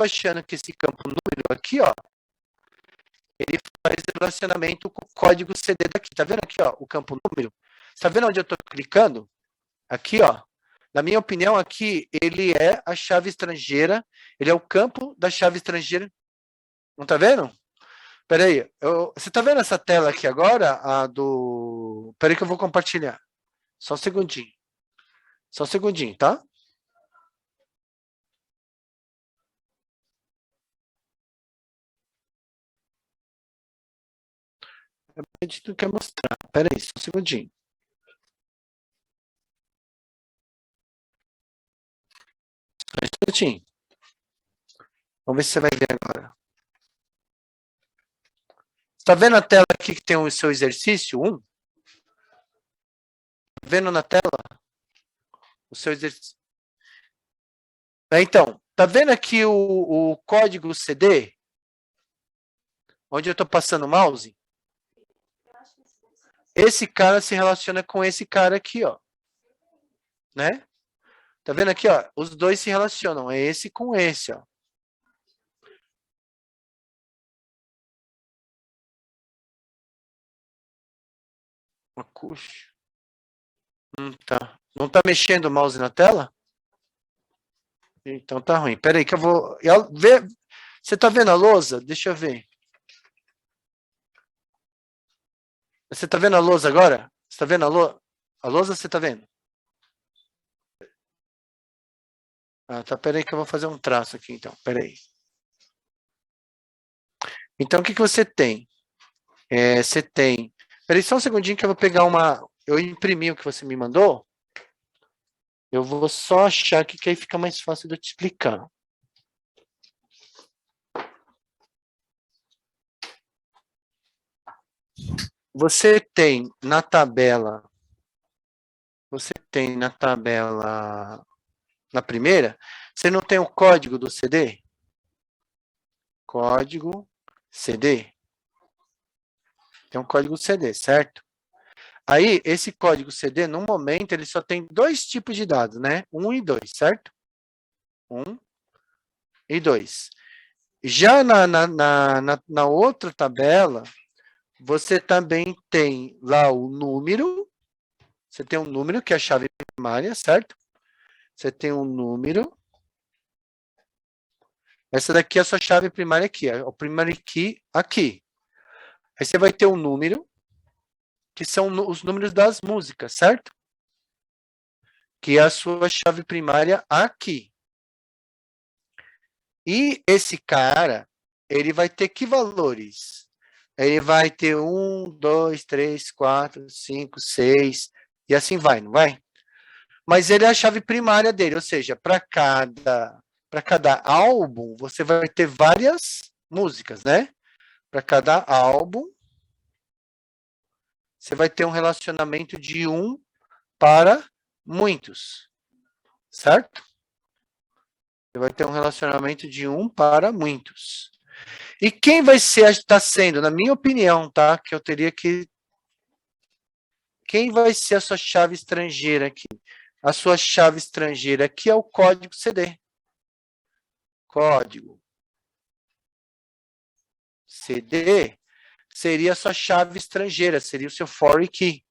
achando que esse campo número aqui, ó, ele faz relacionamento com o código CD daqui. Tá vendo aqui, ó, o campo número? Tá vendo onde eu tô clicando? Aqui, ó. Na minha opinião, aqui, ele é a chave estrangeira, ele é o campo da chave estrangeira. Não tá vendo? Peraí, você tá vendo essa tela aqui agora? A do... Peraí que eu vou compartilhar. Só um segundinho. Só um segundinho, tá? A gente não quer mostrar. Peraí, só um segundinho. Só um segundinho. Vamos ver se você vai ver agora. Tá vendo a tela aqui que tem o seu exercício 1? Tá vendo na tela? O seu exercício. Então, tá vendo aqui o código CD? Onde eu tô passando o mouse? Esse cara se relaciona com esse cara aqui, ó. Né? Tá vendo aqui, ó? Os dois se relacionam. É esse com esse, ó. Macuxo. Tá. Não tá mexendo o mouse na tela? Então tá ruim. Pera aí que eu vou... Você tá vendo a lousa? Deixa eu ver. Você tá vendo a lousa agora? Você tá vendo a lousa? A lousa você tá vendo? Ah, tá. Pera aí que eu vou fazer um traço aqui, então. Pera aí. Então, o que você tem? Você tem... Pera aí só um segundinho que eu vou pegar uma... Eu imprimi o que você me mandou. Eu vou só achar aqui que aí fica mais fácil de eu te explicar. Você tem na tabela, na primeira, você não tem o código do CD? Código CD. Tem um código CD, certo? Aí, esse código CD, no momento, ele só tem dois tipos de dados, né? 1 e 2, certo? 1 e 2. Já na outra tabela, você também tem lá o número. Você tem um número, que é a chave primária, certo? Você tem um número. Essa daqui é a sua chave primária aqui, é o primary key aqui. Aí você vai ter um número, que são os números das músicas, certo? Que é a sua chave primária aqui. E esse cara, ele vai ter que valores? Ele vai ter 1, 2, 3, 4, 5, 6, e assim vai, não vai? Mas ele é a chave primária dele, ou seja, para cada álbum, você vai ter várias músicas, né? Para cada álbum, você vai ter um relacionamento de 1 para muitos, certo? Você vai ter um relacionamento de 1 para muitos. E quem vai ser, está sendo, na minha opinião, tá? Que eu teria que... Quem vai ser a sua chave estrangeira aqui? A sua chave estrangeira aqui é o código CD. Código CD seria a sua chave estrangeira, seria o seu foreign key.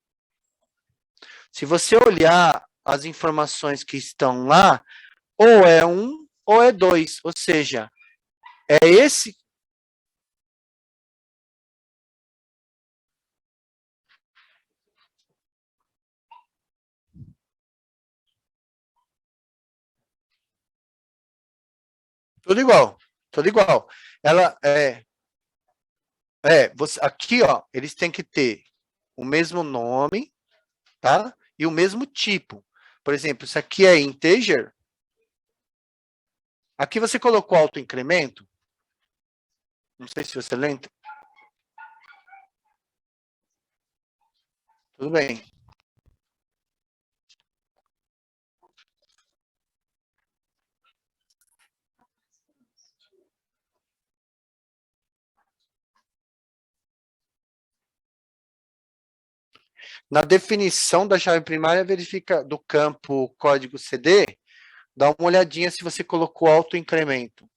Se você olhar as informações que estão lá, ou é 1 ou é 2, ou seja, é esse... Tudo igual, tudo igual. Ela aqui, ó, eles têm que ter o mesmo nome, tá? E o mesmo tipo. Por exemplo, isso aqui é integer. Aqui você colocou autoincremento. Não sei se você lembra. Tudo bem. Na definição da chave primária, verifica do campo código CD, dá uma olhadinha se você colocou autoincremento.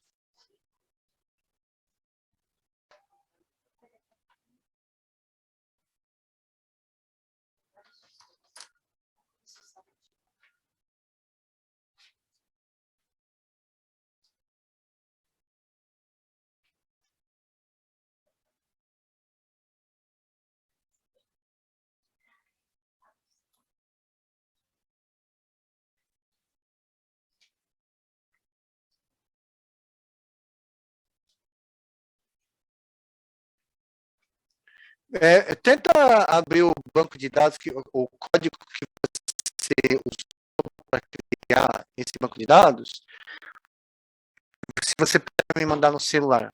Tenta abrir o banco de dados, o código que você usou para criar esse banco de dados, se você puder me mandar no celular.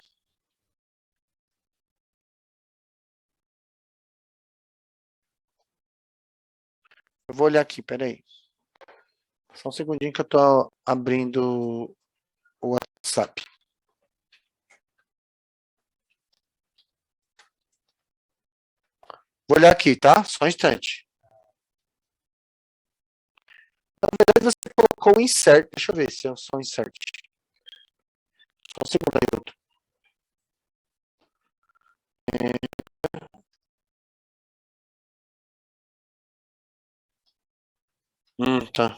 Eu vou olhar aqui, peraí. Só um segundinho que eu tô abrindo o WhatsApp. Vou olhar aqui, tá? Só um instante. Na verdade, você colocou o insert. Deixa eu ver se é só um insert. Só um segundo aí, outro. Tá.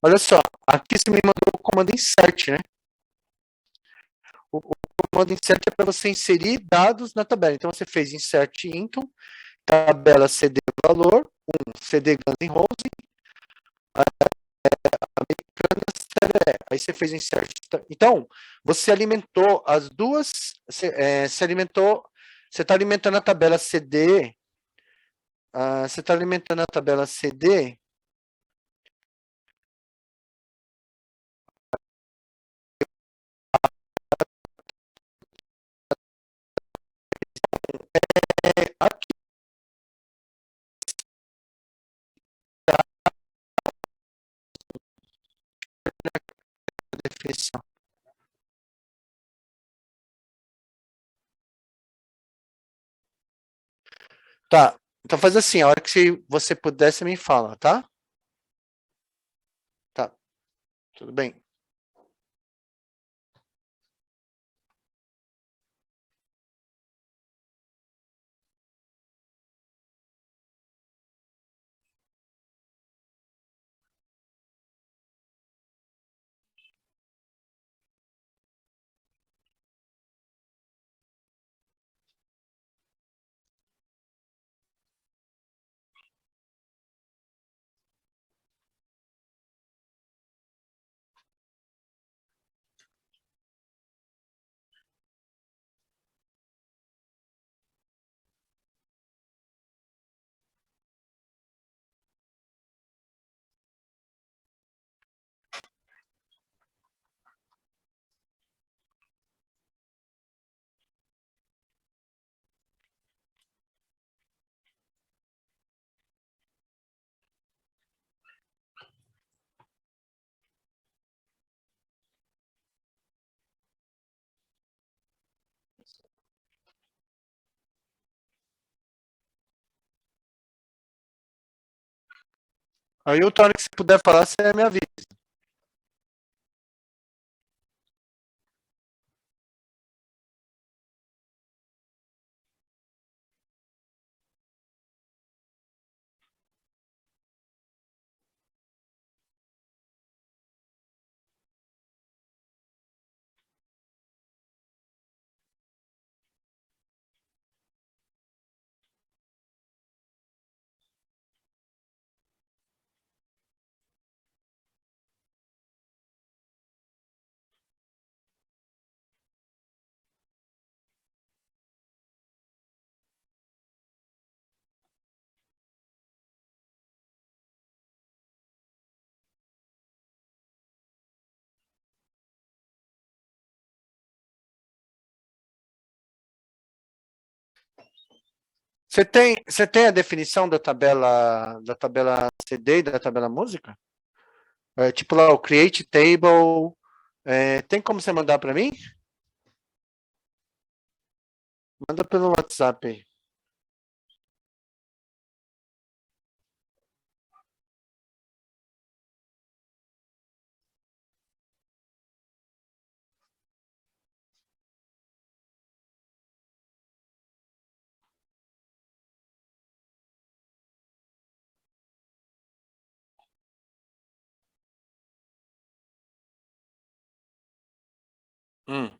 Olha só, aqui você me mandou o comando insert, né? O comando insert é para você inserir dados na tabela. Então você fez insert into, tabela CD valor, CD Guns N' Roses, Americanas, TDE. Aí você fez insert. Então, você alimentou as duas, você alimentou, você está alimentando a tabela CD, você está alimentando a tabela CD aqui na definição. Tá, então faz assim, a hora que você puder, você me fala, tá? Tá, tudo bem. Aí outra hora que você puder falar, você me avisa. Você tem a definição da tabela CD e da tabela música? Tipo lá, o create table. Tem como você mandar para mim? Manda pelo WhatsApp aí. Hum.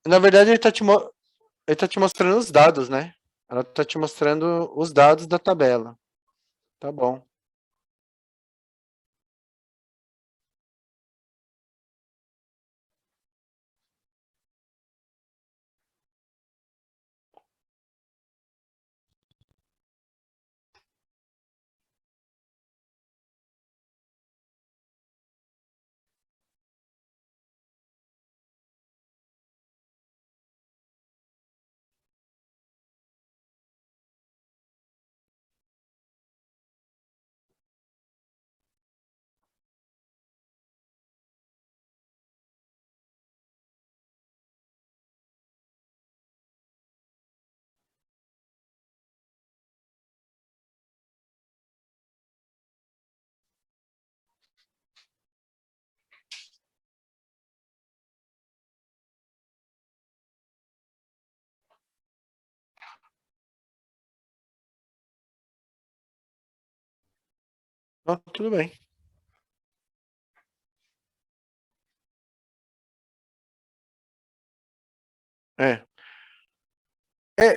Na verdade, ele tá te mostrando os dados, né? Ela tá te mostrando os dados da tabela. Tá bom. Ah, tudo bem. É. É,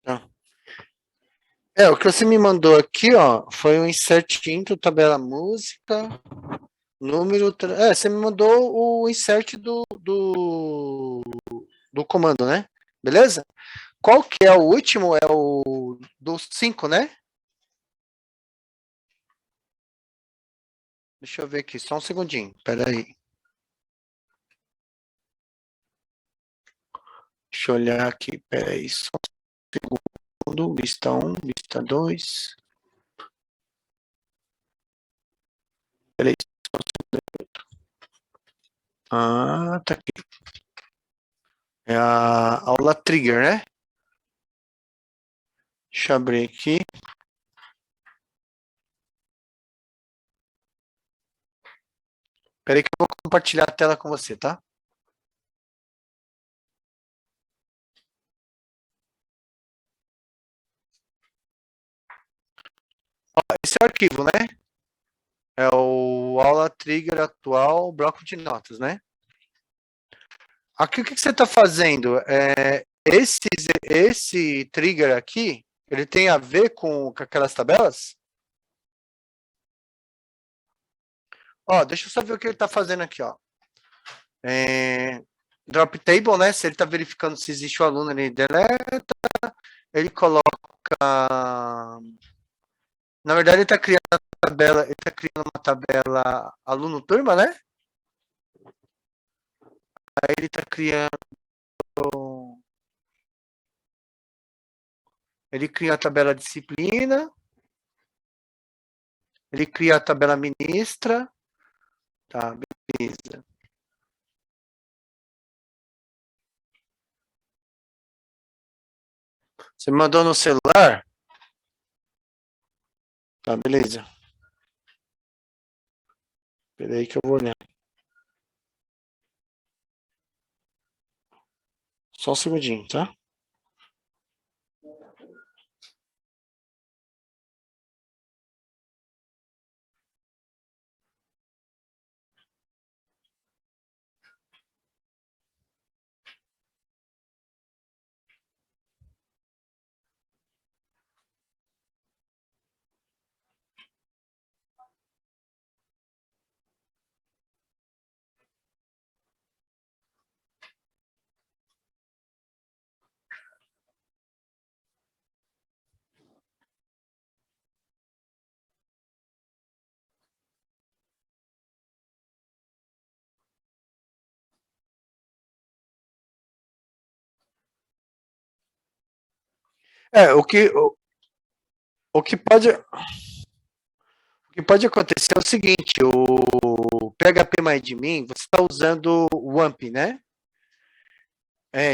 tá. O que você me mandou aqui, ó, foi um insert intro, tabela música, número. Você me mandou o insert do comando, né? Beleza? Qual que é o último? É o do 5, né? Deixa eu ver aqui, só um segundinho. Pera aí. Deixa eu olhar aqui, pera aí, só um segundo. Vista 1, vista 2. Pera aí. Ah, tá aqui. É a aula trigger, né? Deixa eu abrir aqui. Pera aí que eu vou compartilhar a tela com você, tá? Esse é o arquivo, né? É o aula trigger atual, bloco de notas, né? Aqui o que você está fazendo? Esse trigger aqui, ele tem a ver com aquelas tabelas? Ó, deixa eu só ver o que ele está fazendo aqui, ó. Drop table, né? Se ele está verificando se existe o aluno, ele deleta, ele coloca. Na verdade, ele está criando uma tabela, ele está criando uma tabela aluno-turma, né? Aí ele está criando. Ele cria a tabela disciplina, ele cria a tabela ministra, tá, beleza. Você me mandou no celular? Tá, beleza. Espera aí que eu vou olhar. Só um segundinho, tá? O que pode, o que pode acontecer é o seguinte, o PHP MyAdmin, você está usando o WAMP, né?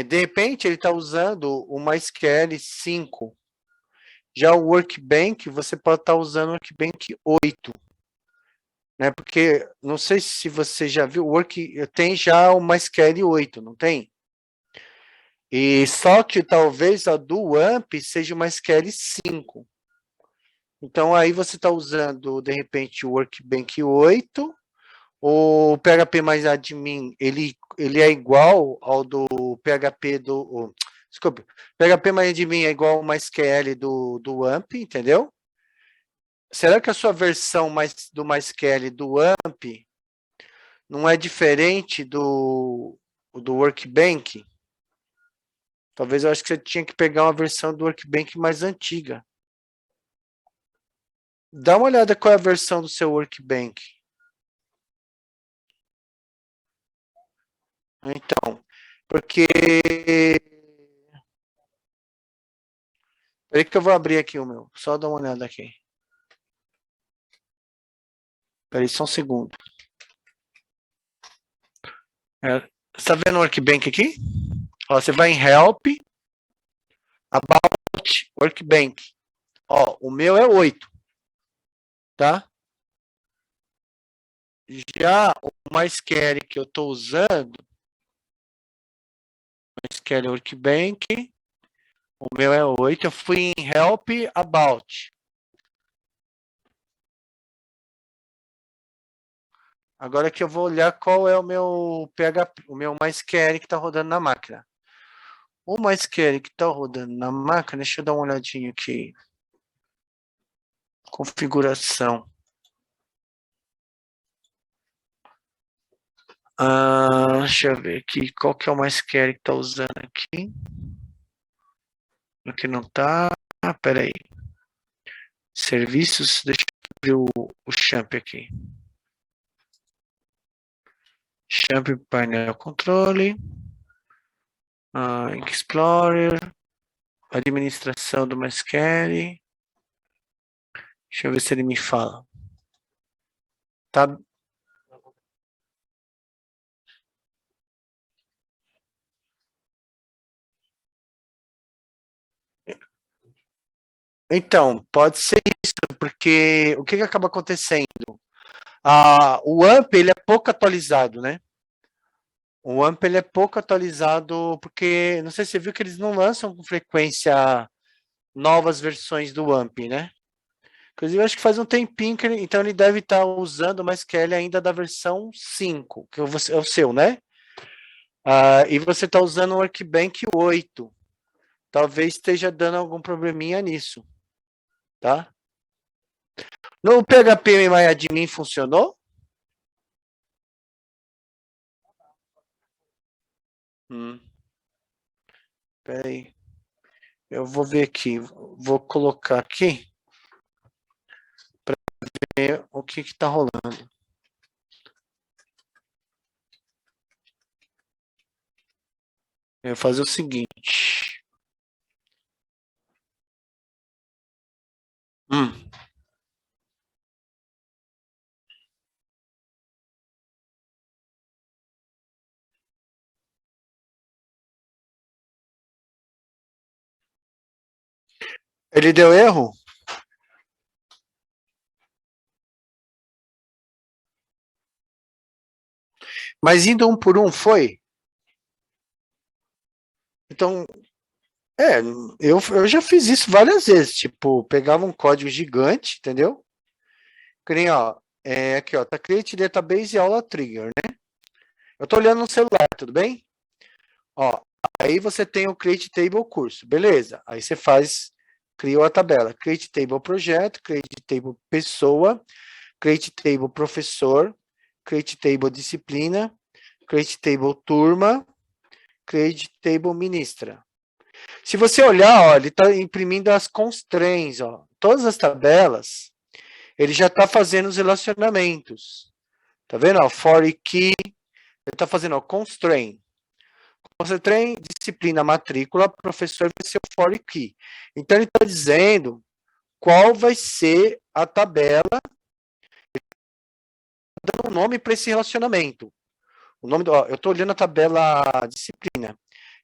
De repente, ele está usando o MySQL 5. Já o Workbench, você pode estar usando o Workbench 8. Né? Porque, não sei se você já viu, tem já o MySQL 8, não tem? E só que talvez a do AMP seja o MySQL 5. Então, aí você está usando, de repente, o Workbench 8, o PHP mais admin, ele é igual ao do PHP desculpa, PHP mais admin é igual ao MySQL do AMP, entendeu? Será que a sua versão do MySQL do AMP não é diferente do Workbench? Talvez eu acho que você tinha que pegar uma versão do Workbench mais antiga. Dá uma olhada qual é a versão do seu Workbench. Então, porque... Peraí que eu vou abrir aqui o meu. Só dar uma olhada aqui. Peraí, só um segundo. Você tá vendo o Workbench aqui? Ó, você vai em Help, About, Workbench. Ó, o meu é 8. Tá? Já o MySQL que eu estou usando, MySQL Workbench, o meu é 8. Eu fui em Help, About. Agora que eu vou olhar qual é o meu PHP, o meu MySQL que está rodando na máquina. O MySQL que está rodando na máquina, deixa eu dar uma olhadinha aqui. Configuração. Deixa eu ver aqui qual que é o MySQL que está usando aqui. Aqui não está. Peraí. Serviços, deixa eu ver o Champ aqui. Champ Painel Controle. Explorer. Administração do MySQL. Deixa eu ver se ele me fala. Tá. Então, pode ser isso, porque o que acaba acontecendo? O AMP ele é pouco atualizado, né? O AMP ele é pouco atualizado porque, não sei se você viu que eles não lançam com frequência novas versões do AMP, né? Inclusive, acho que faz um tempinho que então ele deve estar usando o MySQL ainda da versão 5, que é o seu, né? E você está usando o Workbench 8. Talvez esteja dando algum probleminha nisso, tá? No PHP MyAdmin funcionou? Peraí. Eu vou ver aqui. Vou colocar aqui para ver o que está rolando. Eu vou fazer o seguinte. Ele deu erro? Mas indo um por um foi? Então, eu já fiz isso várias vezes. Tipo, pegava um código gigante, entendeu? Que nem, ó, aqui, ó, tá Create Database e Aula Trigger, né? Eu tô olhando no celular, tudo bem? Ó, aí você tem o Create Table curso, beleza. Aí você criou a tabela. Create Table projeto, Create Table pessoa, Create Table professor, Create Table disciplina, Create Table turma, Create Table ministra. Se você olhar, ó, ele está imprimindo as constraints, ó. Todas as tabelas, ele já está fazendo os relacionamentos. Tá vendo? Ó, for e key, ele está fazendo, ó, constraint. Constraint, disciplina, matrícula, professor vai ser o for e key. Então, ele está dizendo qual vai ser a tabela, dando um nome para esse relacionamento. O nome eu estou olhando a tabela disciplina.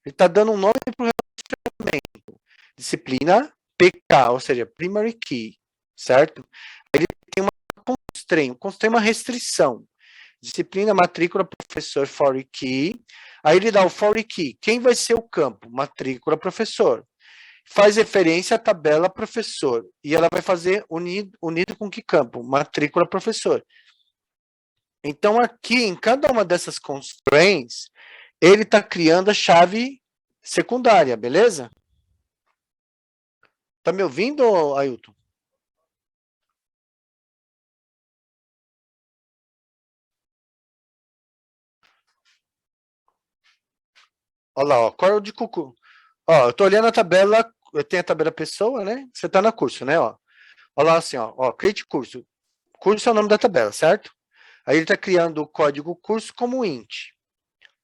Ele está dando um nome para o relacionamento. Disciplina PK, ou seja, primary key, certo? Ele tem uma constraint é uma restrição. Disciplina, matrícula, professor, foreign key. Aí ele dá o foreign key. Quem vai ser o campo? Matrícula, professor. Faz referência à tabela professor. E ela vai fazer unido com que campo? Matrícula, professor. Então, aqui, em cada uma dessas constraints, ele está criando a chave secundária, beleza? Tá me ouvindo, Ailton? Olha lá, ó, qual é o de cucu? Ó, eu tô olhando a tabela, eu tenho a tabela pessoa, né? Você tá na curso, né? Ó, olha lá assim, ó, create curso. Curso é o nome da tabela, certo? Aí ele está criando o código curso como int.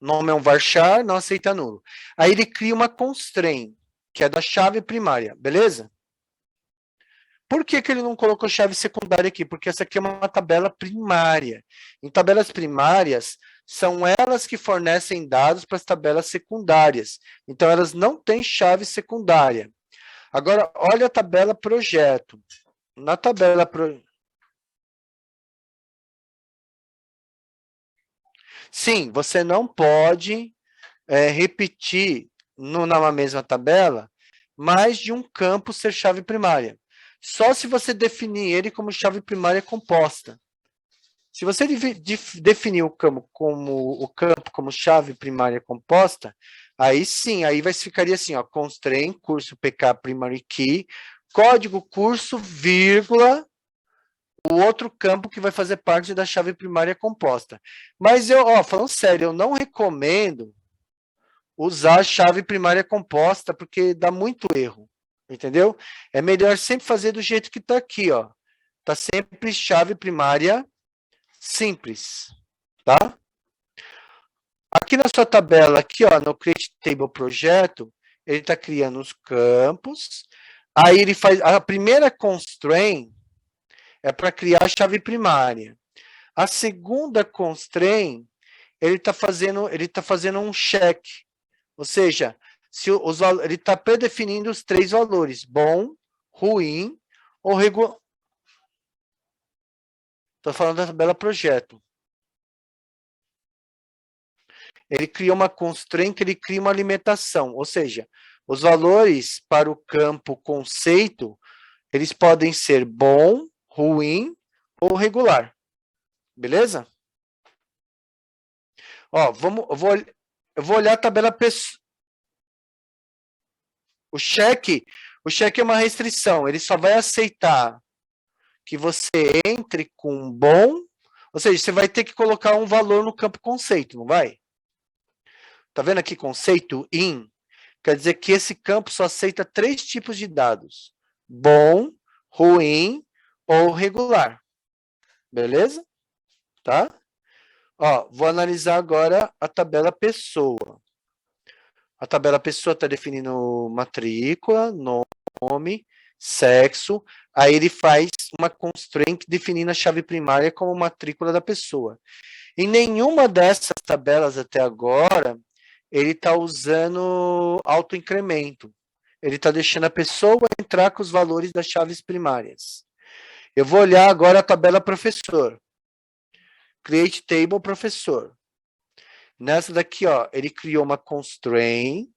Nome é um varchar, não aceita nulo. Aí ele cria uma constraint, que é da chave primária, beleza? Por que, que ele não colocou chave secundária aqui? Porque essa aqui é uma tabela primária. Em tabelas primárias, são elas que fornecem dados para as tabelas secundárias. Então, elas não têm chave secundária. Agora, olha a tabela projeto. Na tabela Sim, você não pode repetir na mesma tabela mais de um campo ser chave primária. Só se você definir ele como chave primária composta. Se você definir o campo como chave primária composta, aí sim, aí ficaria assim, ó, constraint curso PK primary key, código curso, vírgula, o outro campo que vai fazer parte da chave primária composta. Mas falando sério, eu não recomendo usar a chave primária composta, porque dá muito erro, entendeu? É melhor sempre fazer do jeito que está aqui, ó. Tá sempre chave primária simples, tá? Aqui na sua tabela, aqui, ó, no Create Table Projeto, ele está criando os campos, aí ele faz, a primeira constraint é para criar a chave primária. A segunda constraint, ele está fazendo um check, ou seja, se ele está predefinindo os 3 valores, bom, ruim ou regular. Estou falando da tabela projeto. Ele cria uma constraint, ele cria uma alimentação, ou seja, os valores para o campo conceito, eles podem ser bom, ruim ou regular. Beleza? Ó, eu vou olhar a tabela pessoa. O cheque é uma restrição, ele só vai aceitar que você entre com bom, ou seja, você vai ter que colocar um valor no campo conceito, não vai? Tá vendo aqui conceito in? Quer dizer que esse campo só aceita 3 tipos de dados: bom, ruim ou regular. Beleza? Tá? Ó, vou analisar agora a tabela pessoa. A tabela pessoa está definindo matrícula, nome, sexo. Aí ele faz uma constraint definindo a chave primária como matrícula da pessoa. Em nenhuma dessas tabelas até agora, ele está usando autoincremento. Ele está deixando a pessoa entrar com os valores das chaves primárias. Eu vou olhar agora a tabela professor. Create table professor. Nessa daqui, ó, ele criou uma constraint,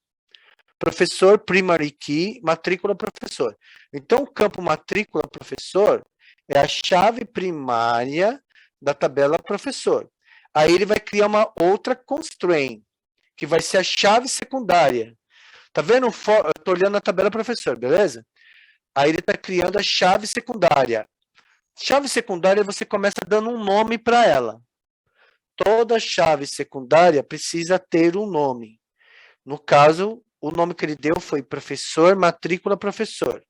professor primary key, matrícula professor. Então, o campo matrícula professor é a chave primária da tabela professor. Aí ele vai criar uma outra constraint, que vai ser a chave secundária. Tá vendo? Eu tô olhando a tabela professor, beleza? Aí ele está criando a chave secundária. Chave secundária, você começa dando um nome para ela. Toda chave secundária precisa ter um nome. No caso, o nome que ele deu foi professor, matrícula, professor.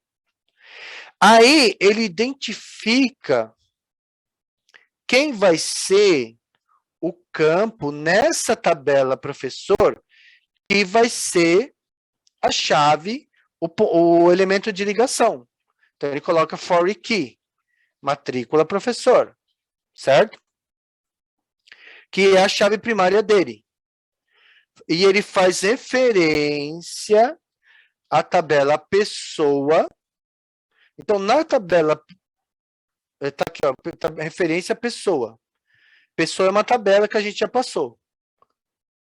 Aí ele identifica quem vai ser o campo nessa tabela professor que vai ser a chave, o elemento de ligação. Então ele coloca foreign key, matrícula professor, certo? Que é a chave primária dele. E ele faz referência à tabela pessoa. Então, na tabela, tá aqui, ó, referência à pessoa. Pessoa é uma tabela que a gente já passou,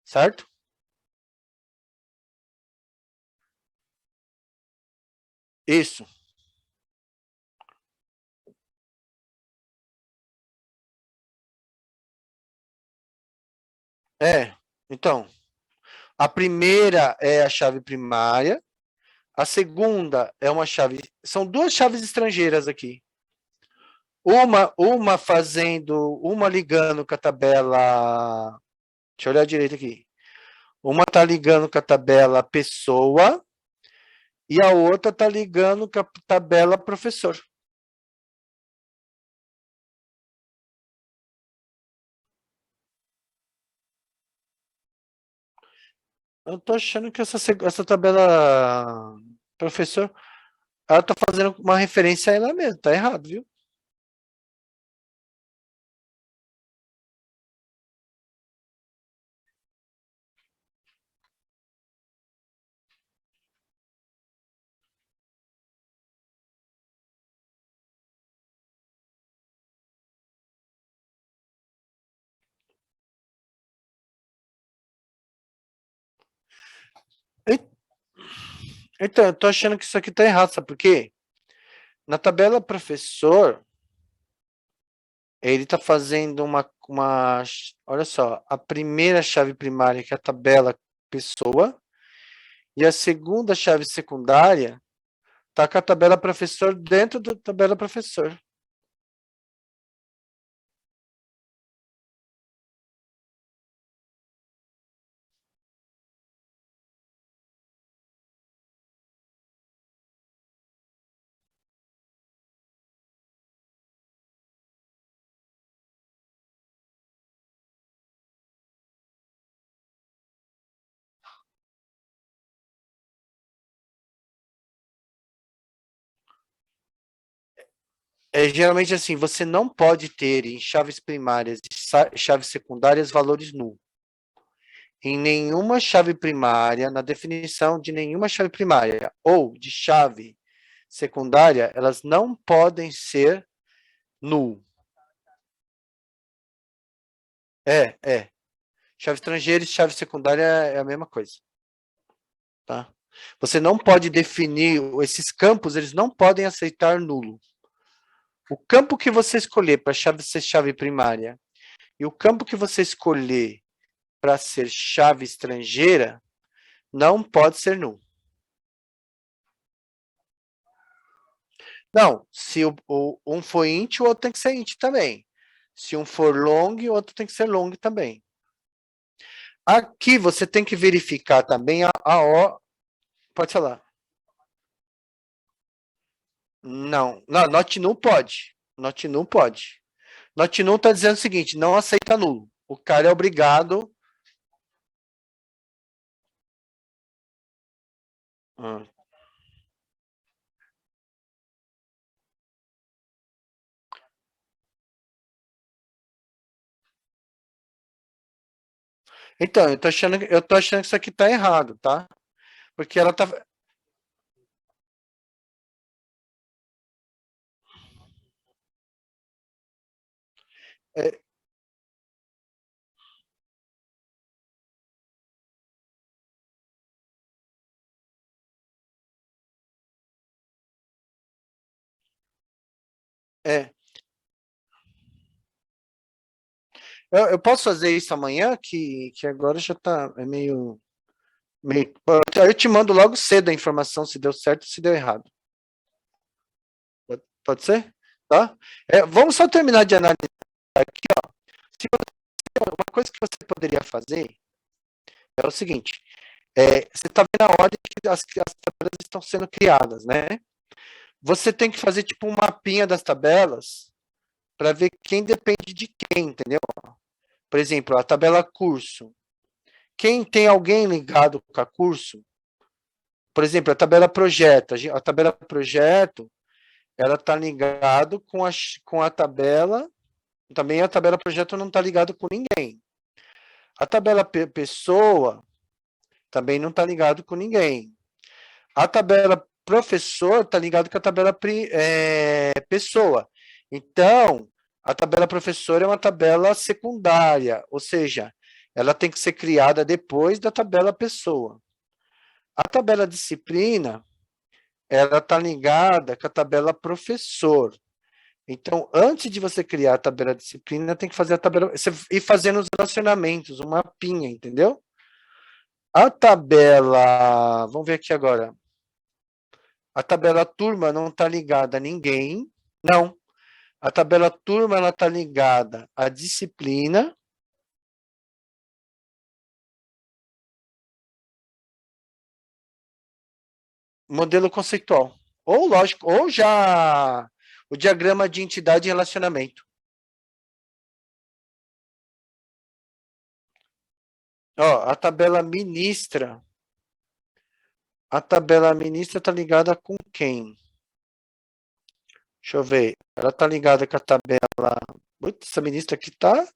certo? Isso. É. Então, a primeira é a chave primária, a segunda é uma chave. São duas chaves estrangeiras aqui. Uma fazendo, uma ligando com a tabela. Deixa eu olhar direito aqui. Uma tá ligando com a tabela pessoa e a outra tá ligando com a tabela professor. Eu tô achando que essa tabela professor, ela tá fazendo uma referência a ela mesma, tá errado, viu? Então, eu tô achando que isso aqui tá errado, sabe por quê? Na tabela professor, ele tá fazendo olha só, a primeira chave primária, que é a tabela pessoa, e a segunda chave secundária tá com a tabela professor dentro da tabela professor. É geralmente assim, você não pode ter em chaves primárias e chaves secundárias valores null. Em nenhuma chave primária, na definição de nenhuma chave primária ou de chave secundária, elas não podem ser null. É. Chave estrangeira e chave secundária é a mesma coisa, tá? Você não pode definir esses campos, eles não podem aceitar nulo. O campo que você escolher para ser chave primária e o campo que você escolher para ser chave estrangeira não pode ser null. Não, se um for int, o outro tem que ser int também. Se um for long, o outro tem que ser long também. Aqui você tem que verificar também a O. Pode falar. Não, not null pode. Not null pode. Not null está dizendo o seguinte: não aceita nulo. O cara é obrigado. Ah. Então, eu tô achando que isso aqui tá errado, tá? Porque ela tá. É, é. Eu posso fazer isso amanhã, que agora já tá meio. Eu te mando logo cedo a informação se deu certo ou se deu errado. Pode ser? Tá? Vamos só terminar de analisar aqui, ó. Uma coisa que você poderia fazer é o seguinte: você está vendo a ordem que as tabelas estão sendo criadas, né? Você tem que fazer tipo um mapinha das tabelas para ver quem depende de quem, entendeu? Por exemplo, a tabela curso. Quem tem alguém ligado com a curso, por exemplo, a tabela projeto, ela está ligado com a tabela, também a tabela projeto não está ligado com ninguém. A tabela pessoa, Também não está ligado com ninguém. A tabela professor está ligado com a tabela pessoa. Então, a tabela professor é uma tabela secundária, ou seja, ela tem que ser criada depois da tabela pessoa. A tabela disciplina, ela está ligada com a tabela professor. Então, antes de você criar a tabela disciplina, tem que fazer a tabela, você ir fazendo os relacionamentos, um mapinha, entendeu? A tabela, vamos ver aqui agora. A tabela turma não está ligada a ninguém, não. A tabela turma ela está ligada à disciplina. Modelo conceitual. Ou lógico, ou já o diagrama de entidade e relacionamento. Ó, a tabela ministra. A tabela ministra está ligada com quem? Deixa eu ver. Ela está ligada com a tabela. Putz, essa ministra aqui tá.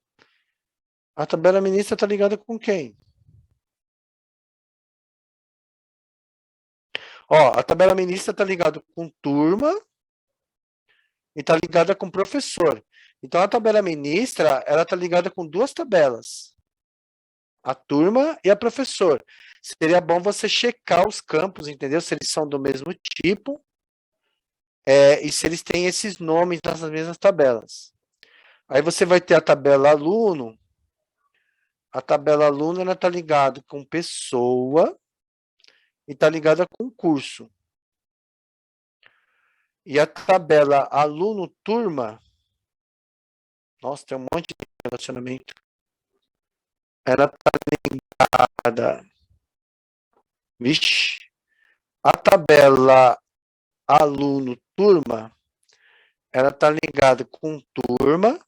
A tabela ministra está ligada com quem? Ó, a tabela ministra está ligada com turma e está ligada com professor. Então, a tabela ministra, ela está ligada com duas tabelas. A turma e a professor. Seria bom você checar os campos, entendeu? Se eles são do mesmo tipo e se eles têm esses nomes nas mesmas tabelas. Aí você vai ter a tabela aluno. A tabela aluno está ligada com pessoa e está ligada com curso. E a tabela aluno-turma, nossa, tem um monte de relacionamento. Ela está ligada. Vixe. A tabela aluno-turma, ela está ligada com turma,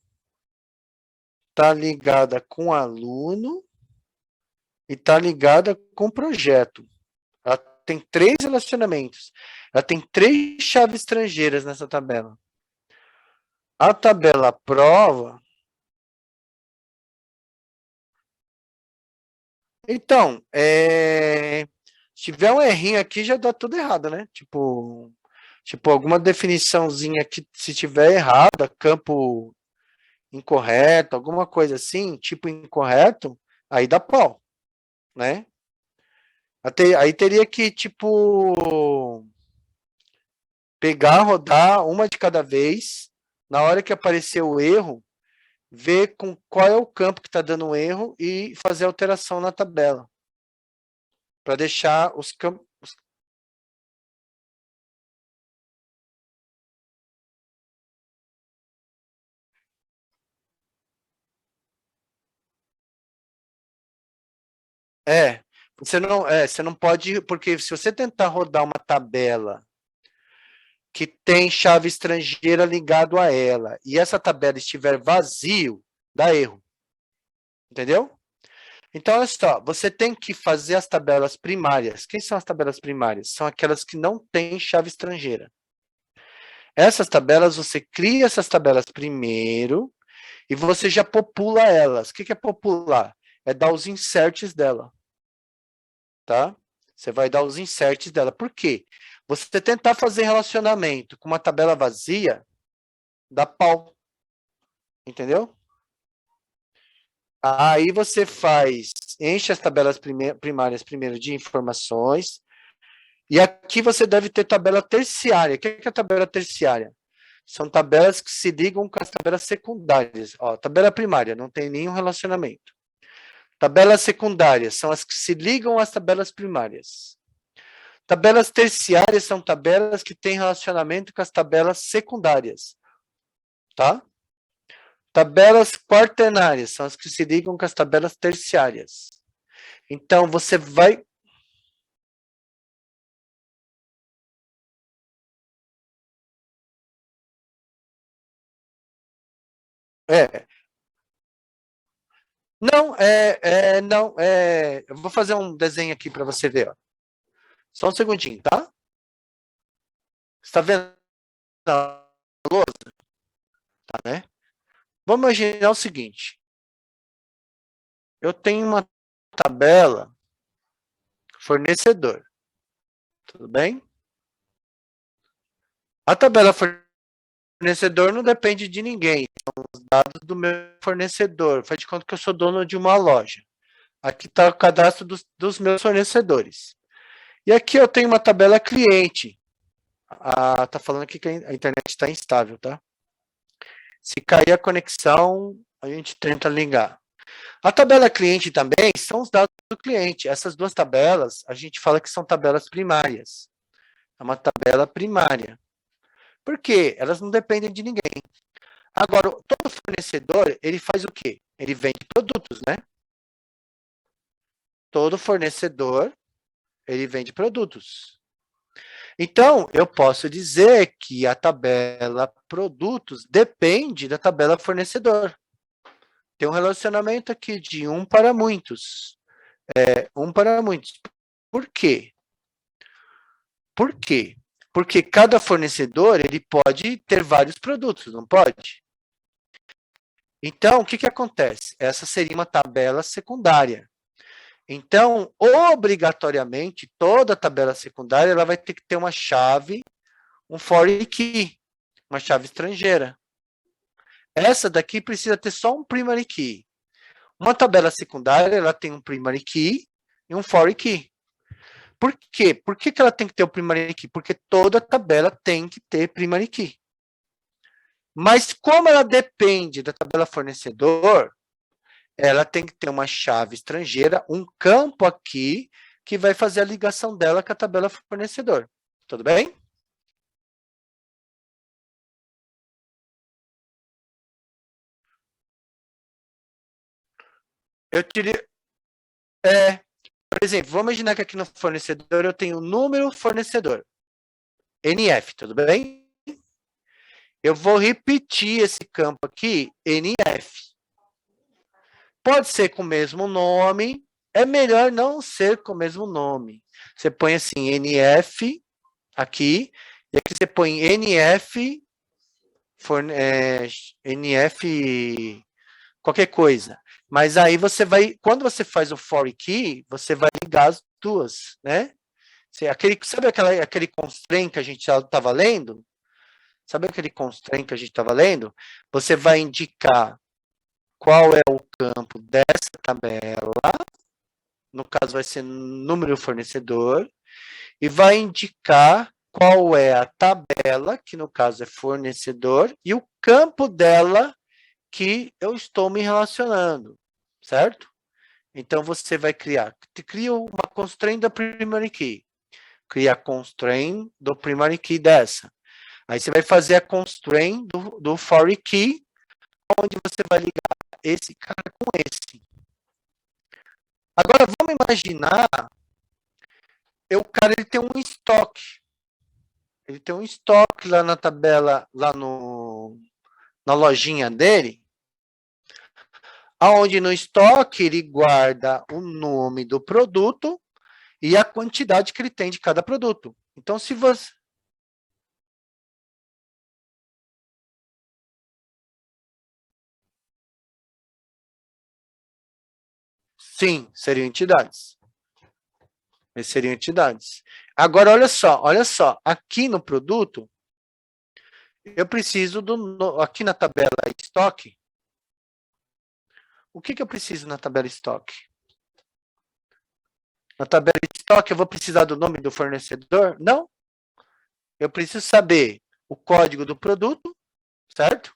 está ligada com aluno e está ligada com projeto. Ela tem 3 relacionamentos. Ela tem 3 chaves estrangeiras nessa tabela. A tabela prova. Então, se tiver um errinho aqui, já dá tudo errado, né? Tipo alguma definiçãozinha que, se tiver errada, campo incorreto, alguma coisa assim, tipo incorreto, aí dá pau, né? Aí teria que, tipo, pegar, rodar uma de cada vez, na hora que aparecer o erro, ver com qual é o campo que está dando um erro e fazer alteração na tabela. Para deixar os campos. Você não pode, porque se você tentar rodar uma tabela que tem chave estrangeira ligado a ela, e essa tabela estiver vazio, dá erro. Entendeu? Então, olha só, você tem que fazer as tabelas primárias. Quem são as tabelas primárias? São aquelas que não têm chave estrangeira. Essas tabelas, você cria essas tabelas primeiro e você já popula elas. O que é popular? É dar os inserts dela. Tá? Você vai dar os inserts dela. Por quê? Você tentar fazer relacionamento com uma tabela vazia, dá pau. Entendeu? Aí você enche as tabelas primárias primeiro de informações, e aqui você deve ter tabela terciária. O que é a tabela terciária? São tabelas que se ligam com as tabelas secundárias. Ó, tabela primária, não tem nenhum relacionamento. Tabelas secundárias são as que se ligam às tabelas primárias. Tabelas terciárias são tabelas que têm relacionamento com as tabelas secundárias. Tá? Tabelas quaternárias são as que se ligam com as tabelas terciárias. Então, você vai... Não, não, eu vou fazer um desenho aqui para você ver, ó. Só um segundinho, tá? Você está vendo a lousa? Tá, né? Vamos imaginar o seguinte. Eu tenho uma tabela fornecedor. Tudo bem? A tabela fornecedor não depende de ninguém. São os dados do meu fornecedor. Faz de conta que eu sou dono de uma loja. Aqui está o cadastro dos meus fornecedores. E aqui eu tenho uma tabela cliente. Tá falando aqui que a internet está instável, tá? Se cair a conexão, a gente tenta ligar. A tabela cliente também são os dados do cliente. Essas duas tabelas, a gente fala que são tabelas primárias. É uma tabela primária. Por quê? Elas não dependem de ninguém. Agora, todo fornecedor, ele faz o quê? Ele vende produtos, né? Todo fornecedor, ele vende produtos. Então, eu posso dizer que a tabela produtos depende da tabela fornecedor. Tem um relacionamento aqui de um para muitos. Um para muitos. Por quê? Por quê? Porque cada fornecedor, ele pode ter vários produtos, não pode? Então, o que, que acontece? Essa seria uma tabela secundária. Então, obrigatoriamente, toda tabela secundária ela vai ter que ter uma chave, um foreign key, uma chave estrangeira. Essa daqui precisa ter só um primary key. Uma tabela secundária ela tem um primary key e um foreign key. Por quê? Por que ela tem que ter o primary key? Porque toda tabela tem que ter primary key. Mas como ela depende da tabela fornecedor, ela tem que ter uma chave estrangeira, um campo aqui, que vai fazer a ligação dela com a tabela fornecedor. Tudo bem? Eu tirei... por exemplo, vamos imaginar que aqui no fornecedor eu tenho o número fornecedor. NF, tudo bem? Eu vou repetir esse campo aqui, NF. Pode ser com o mesmo nome, é melhor não ser com o mesmo nome. Você põe assim, NF aqui, e aqui você põe NF, NF qualquer coisa. Mas aí você vai, quando você faz o for key, você vai ligar as duas, né? Sabe aquele constraint que a gente estava lendo? Sabe aquele constraint que a gente estava lendo? Você vai indicar qual é o campo dessa tabela, no caso vai ser número fornecedor, e vai indicar qual é a tabela, que no caso é fornecedor, e o campo dela que eu estou me relacionando, certo? Então, você vai cria uma constraint da primary key, cria a constraint do primary key dessa. Aí você vai fazer a constraint do foreign key, onde você vai ligar esse cara com esse. Agora, vamos imaginar, o cara ele tem um estoque. Ele tem um estoque lá na tabela, lá na lojinha dele, aonde no estoque ele guarda o nome do produto e a quantidade que ele tem de cada produto. Então, se você... Sim, seriam entidades. Eles seriam entidades. Agora, olha só. Aqui no produto, eu preciso aqui na tabela estoque, o que eu preciso na tabela estoque? Na tabela estoque, eu vou precisar do nome do fornecedor? Não. Eu preciso saber o código do produto, certo?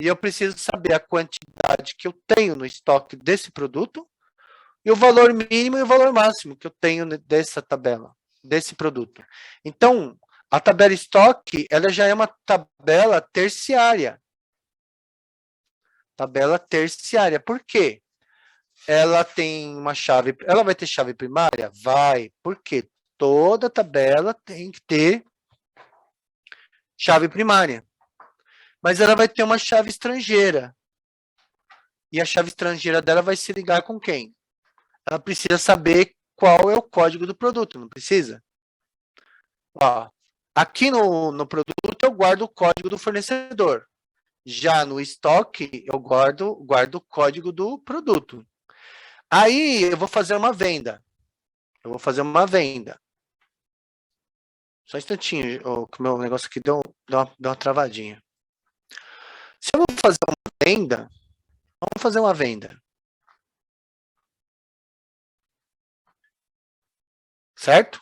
E eu preciso saber a quantidade que eu tenho no estoque desse produto e o valor mínimo e o valor máximo que eu tenho dessa tabela, desse produto. Então, a tabela estoque, ela já é uma tabela terciária. Tabela terciária. Por quê? Ela tem uma chave, ela vai ter chave primária? Vai. Por quê? Toda tabela tem que ter chave primária. Mas ela vai ter uma chave estrangeira. E a chave estrangeira dela vai se ligar com quem? Ela precisa saber qual é o código do produto, não precisa? Ó, aqui no produto eu guardo o código do fornecedor. Já no estoque eu guardo o código do produto. Aí eu vou fazer uma venda. Eu vou fazer uma venda. Só um instantinho, que o meu negócio aqui deu uma travadinha. Se eu vou fazer uma venda, vamos fazer uma venda. Certo?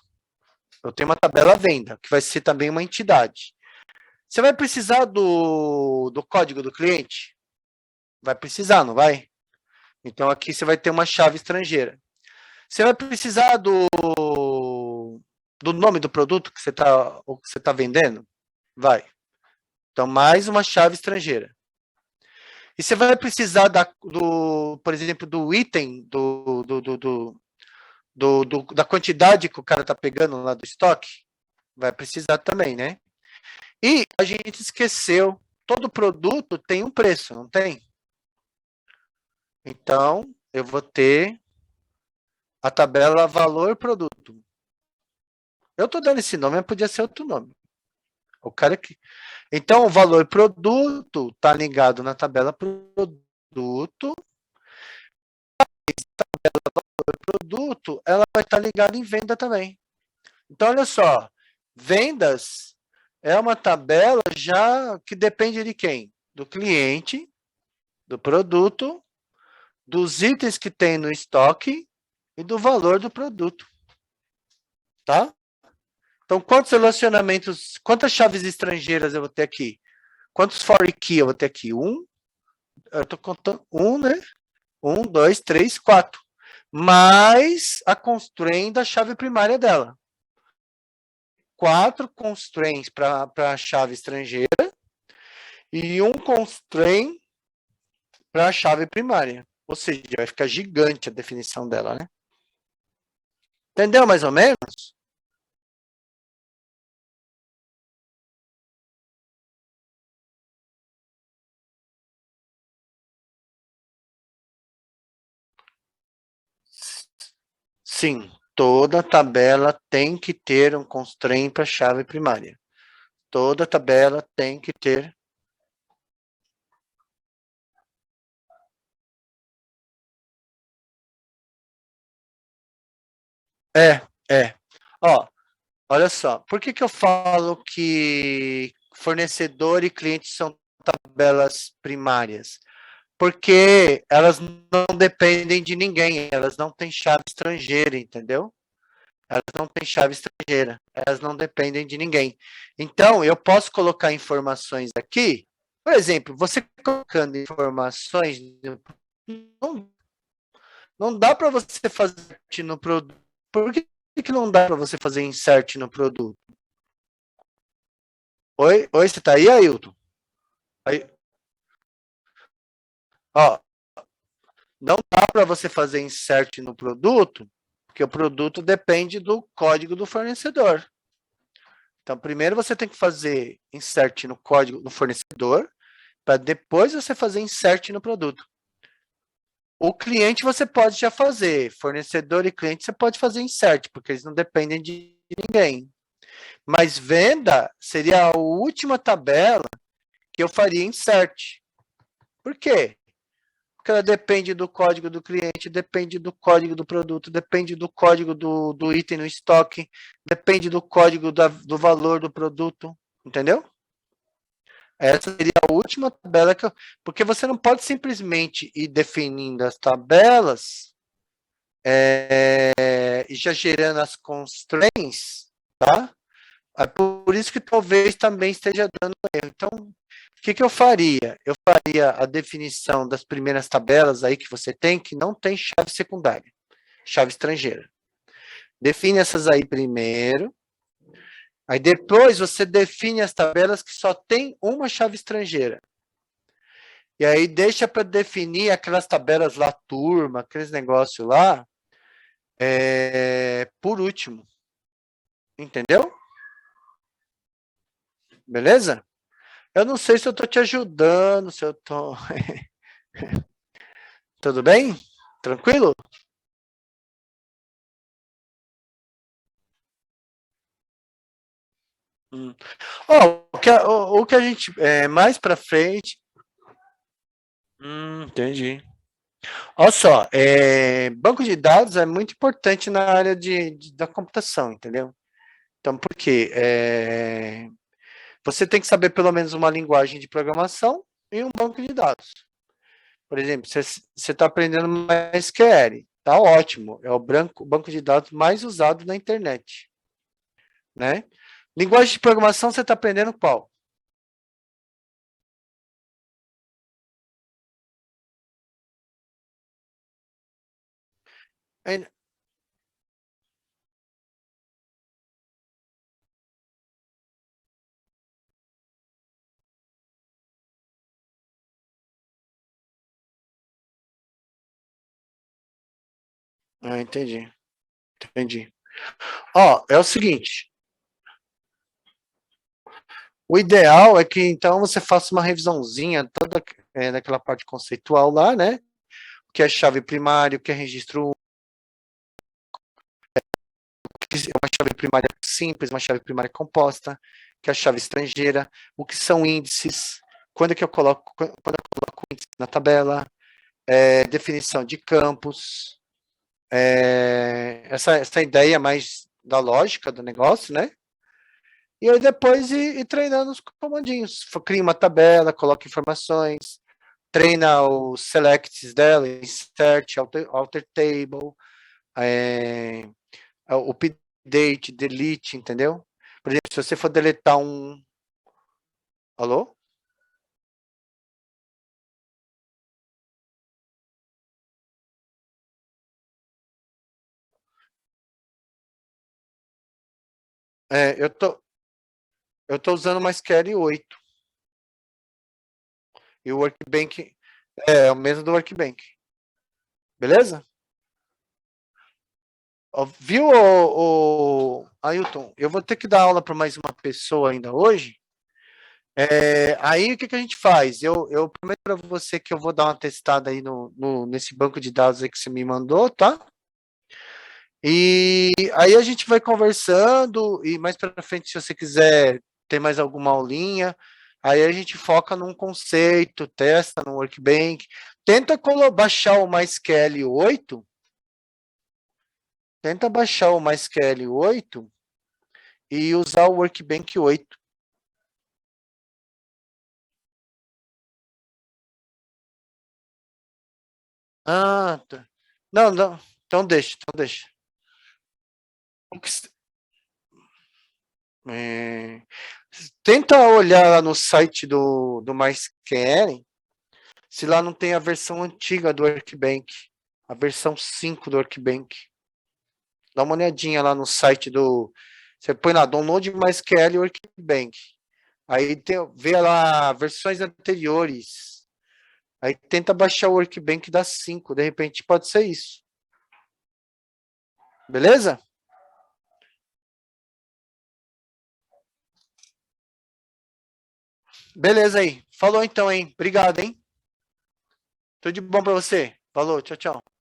Eu tenho uma tabela venda, que vai ser também uma entidade. Você vai precisar do código do cliente? Vai precisar, não vai? Então aqui você vai ter uma chave estrangeira. Você vai precisar do nome do produto que você tá vendendo? Vai. Então, mais uma chave estrangeira. E você vai precisar por exemplo, do item, da quantidade que o cara tá pegando lá do estoque? Vai precisar também, né? E a gente esqueceu, todo produto tem um preço, não tem? Então, eu vou ter a tabela valor produto. Eu estou dando esse nome, mas podia ser outro nome. O cara que. Então, o valor produto está ligado na tabela produto. Produto, ela vai estar ligada em venda também. Então, olha só, vendas é uma tabela já que depende de quem? Do cliente, do produto, dos itens que tem no estoque e do valor do produto. Tá? Então, quantos relacionamentos, quantas chaves estrangeiras eu vou ter aqui? Quantos for key eu vou ter aqui? Eu estou contando né? 1, 2, 3, 4. Mais a constraint da chave primária dela. 4 constraints para a chave estrangeira e um constraint para a chave primária. Ou seja, vai ficar gigante a definição dela, né? Entendeu mais ou menos? Sim, toda tabela tem que ter um constraint para a chave primária. Toda tabela tem que ter. É. Ó, olha só, por que eu falo que fornecedor e cliente são tabelas primárias? Porque elas não dependem de ninguém, elas não têm chave estrangeira, entendeu? Elas não têm chave estrangeira, elas não dependem de ninguém. Então, eu posso colocar informações aqui, por exemplo, você colocando informações, não, não dá para você fazer no produto. Por que não dá para você fazer insert no produto? Oi, você tá aí, Ailton? Aí, ó, não dá para você fazer insert no produto, porque o produto depende do código do fornecedor. Então, primeiro você tem que fazer insert no código do fornecedor, para depois você fazer insert no produto. O cliente você pode já fazer, fornecedor e cliente você pode fazer insert, porque eles não dependem de ninguém. Mas venda seria a última tabela que eu faria insert. Por quê? Porque ela depende do código do cliente, depende do código do produto, depende do código do item no estoque, depende do código do valor do produto, entendeu? Essa seria a última tabela que eu... Porque você não pode simplesmente ir definindo as tabelas e já gerando as constraints, tá? É por isso que talvez também esteja dando erro. Então, o que eu faria? Eu faria a definição das primeiras tabelas aí que você tem, que não tem chave secundária, chave estrangeira. Define essas aí primeiro. Aí depois você define as tabelas que só tem uma chave estrangeira. E aí deixa para definir aquelas tabelas lá, turma, aqueles negócios lá, por último. Entendeu? Beleza? Eu não sei se eu estou te ajudando, se eu estou... Tudo bem? Tranquilo? Oh, o que a gente... mais para frente... entendi. Olha só, banco de dados é muito importante na área da computação, entendeu? Então, por quê? Você tem que saber pelo menos uma linguagem de programação e um banco de dados. Por exemplo, você está aprendendo MySQL, tá ótimo, é o banco de dados mais usado na internet, né? Linguagem de programação, você está aprendendo qual? Entendi, entendi. Ó, é o seguinte, o ideal é que então você faça uma revisãozinha toda daquela parte conceitual lá, né? O que é chave primária, o que é registro, que é uma chave primária simples, uma chave primária composta, que é a chave estrangeira, o que são índices, quando é que quando eu coloco índice na tabela, definição de campos, essa ideia mais da lógica do negócio, né? E aí depois ir treinando os comandinhos. Cria uma tabela, coloca informações, treina os selects dela, insert, alter table, é, o update, delete, entendeu? Por exemplo, se você for deletar um... Alô? Eu tô usando uma SQL 8 e o Workbench é o mesmo do Workbench. Beleza? Viu, Ailton? Eu vou ter que dar aula para mais uma pessoa ainda hoje. Aí o que a gente faz? Eu prometo para você que eu vou dar uma testada aí nesse banco de dados aí que você me mandou, tá? E aí a gente vai conversando e mais para frente, se você quiser ter mais alguma aulinha, aí a gente foca num conceito, testa no Workbench, tenta baixar o MySQL 8, tenta baixar o MySQL 8 e usar o Workbench 8. Ah, tá. Não, não. Então deixa, então deixa. O que É, tenta olhar lá no site do MySQL, se lá não tem a versão antiga do Workbench, a versão 5 do Workbench. Dá uma olhadinha lá no site do... Você põe lá, download MySQL Workbench. Aí vê lá versões anteriores. Aí tenta baixar o Workbench da 5. De repente pode ser isso. Beleza? Beleza aí. Falou então, hein? Obrigado, hein? Tudo de bom pra você. Falou, tchau, tchau.